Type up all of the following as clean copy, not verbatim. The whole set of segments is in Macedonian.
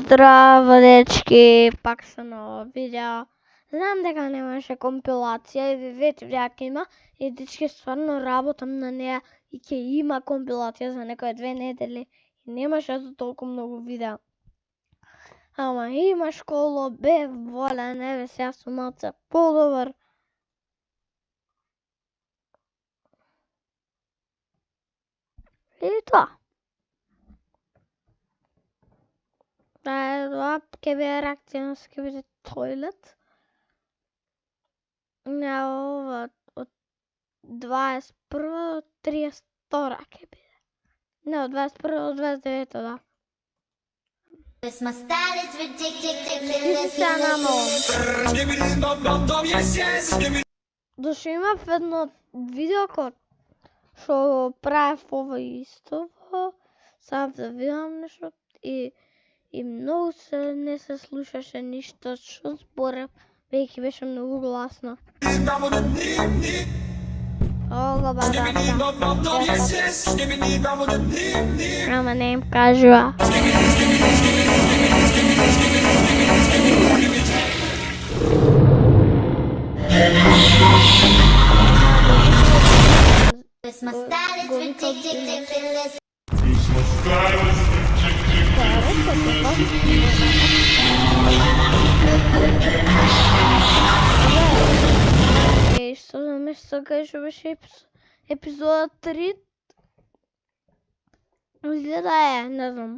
Здрава, дечки, пак са ново видео. Знам дека немаше компилација и ви веќе дека има и дечки стварно работам на неа и ќе има компилација за некои 2 недели и немаше за толку многу видеа. Ама има школо, бе волен, еве сега сум малце подобар. И тоа. Това ќе биде реакција на Skibidi Toilet. На ова од 21 до 32 ќе биде. Не, од 21 до 29, да. Дошо имав едно видео што правев ова исто. Сам да видам нешто и многу не се слушаше ништо што зборев, веќе беше многу гласно. Ого, бада. Ама не им кажува. Што заместо кај што беше епизода 3. Изгледа не знам.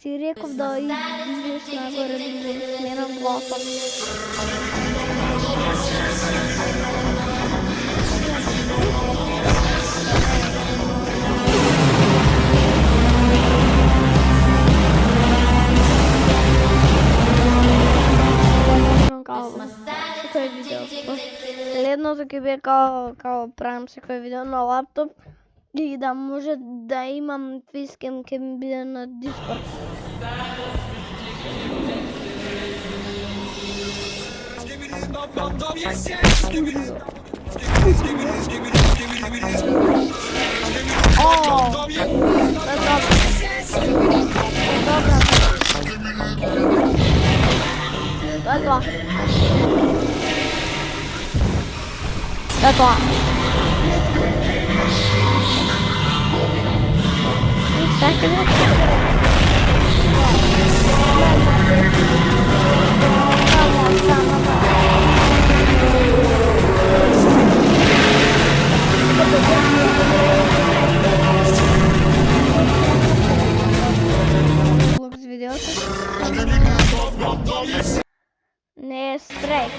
Ти реков да идеш нагоре да сменам гласот. Следното ќе биде као правам секој видео на лаптоп и да може да имам фейскем ќе ми биде на Discord. Тоа. Лук с видеото. Не е страйк.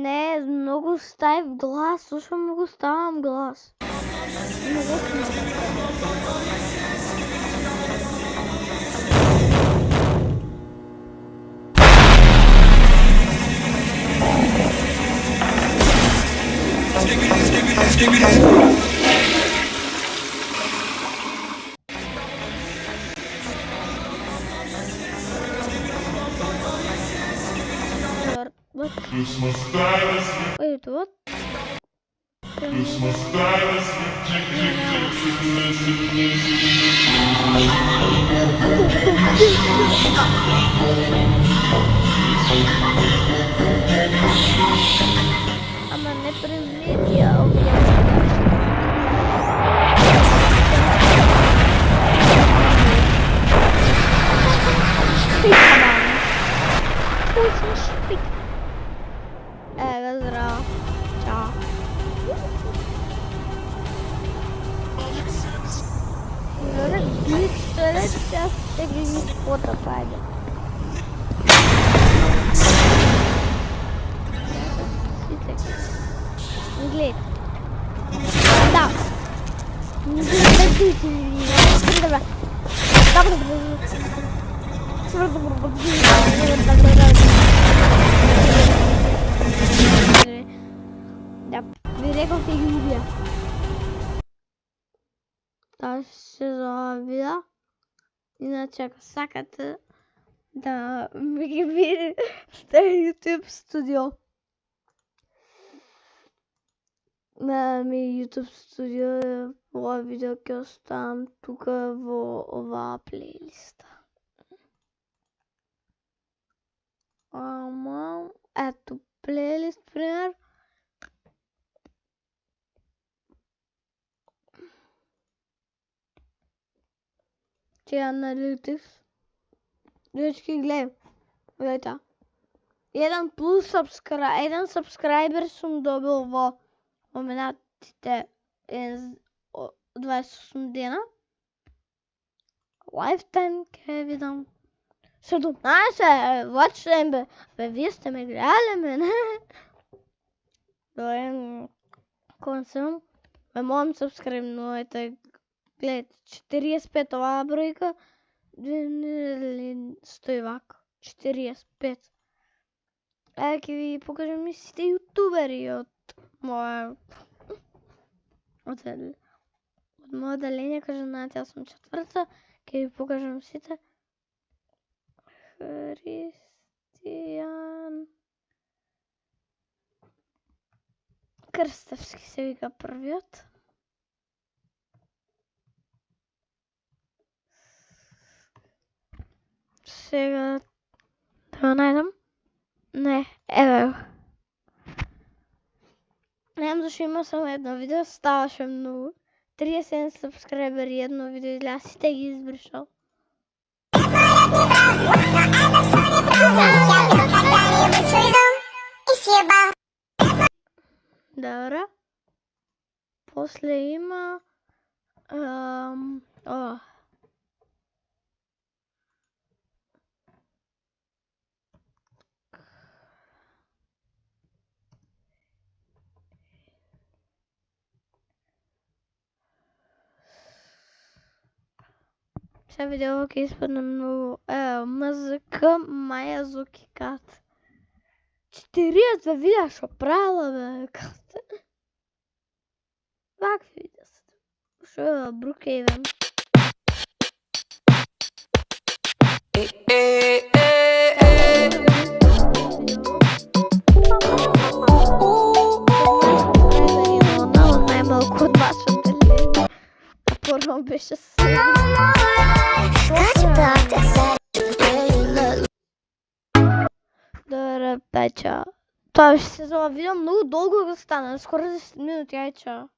Не, многу ставив глас, слушам многу ставам глас. Ой, вот. А мене привітя. Ezra. Ciao. Сейчас такие фото пойдет. Глеб. Да. Не дадите мне. Да, берегов и Юлия. Та ще завия. Иначе сакате да ми ги види в YouTube студио. Ми YouTube студио е ова видео ќе оставам тука во оваа плейлиста. Ама, ето плейлист, пример. Че Analytics. Дечки, гледайте. Еден сабскрайбер сум добил во моментите 28 дена. Lifetime ќе видам 17 watch time бе, вие сте ме гледали мене. Добре, кога съм, ме мојам сабскрибнувате. Гледайте, 45 оваа бројка, 100 вака, 45. Ќе ви покажам и сите ютубери од моја оделение, кажа, знаете, јас сум четврта, ќе ви покажам сите. Христијан Крстевски се вика првиот. Сега да го најдам. Не, еве го. Немам зашо има само едно видео, ставаше многу. 37 сабскрайбери, едно видео изгледа, сите ги избришал. Добре. После има сега видео ќе испадне многу. МЗК Маја Зуки Кат. 40 видеа шо правила бе, кат. Вакви видеа се. Шо е Брукейвен. Најмалку од вашата линија. А порно беше се. Добре, Печа. Това ще се за видео много дълго да стане, скоро 10 минути, ай чао.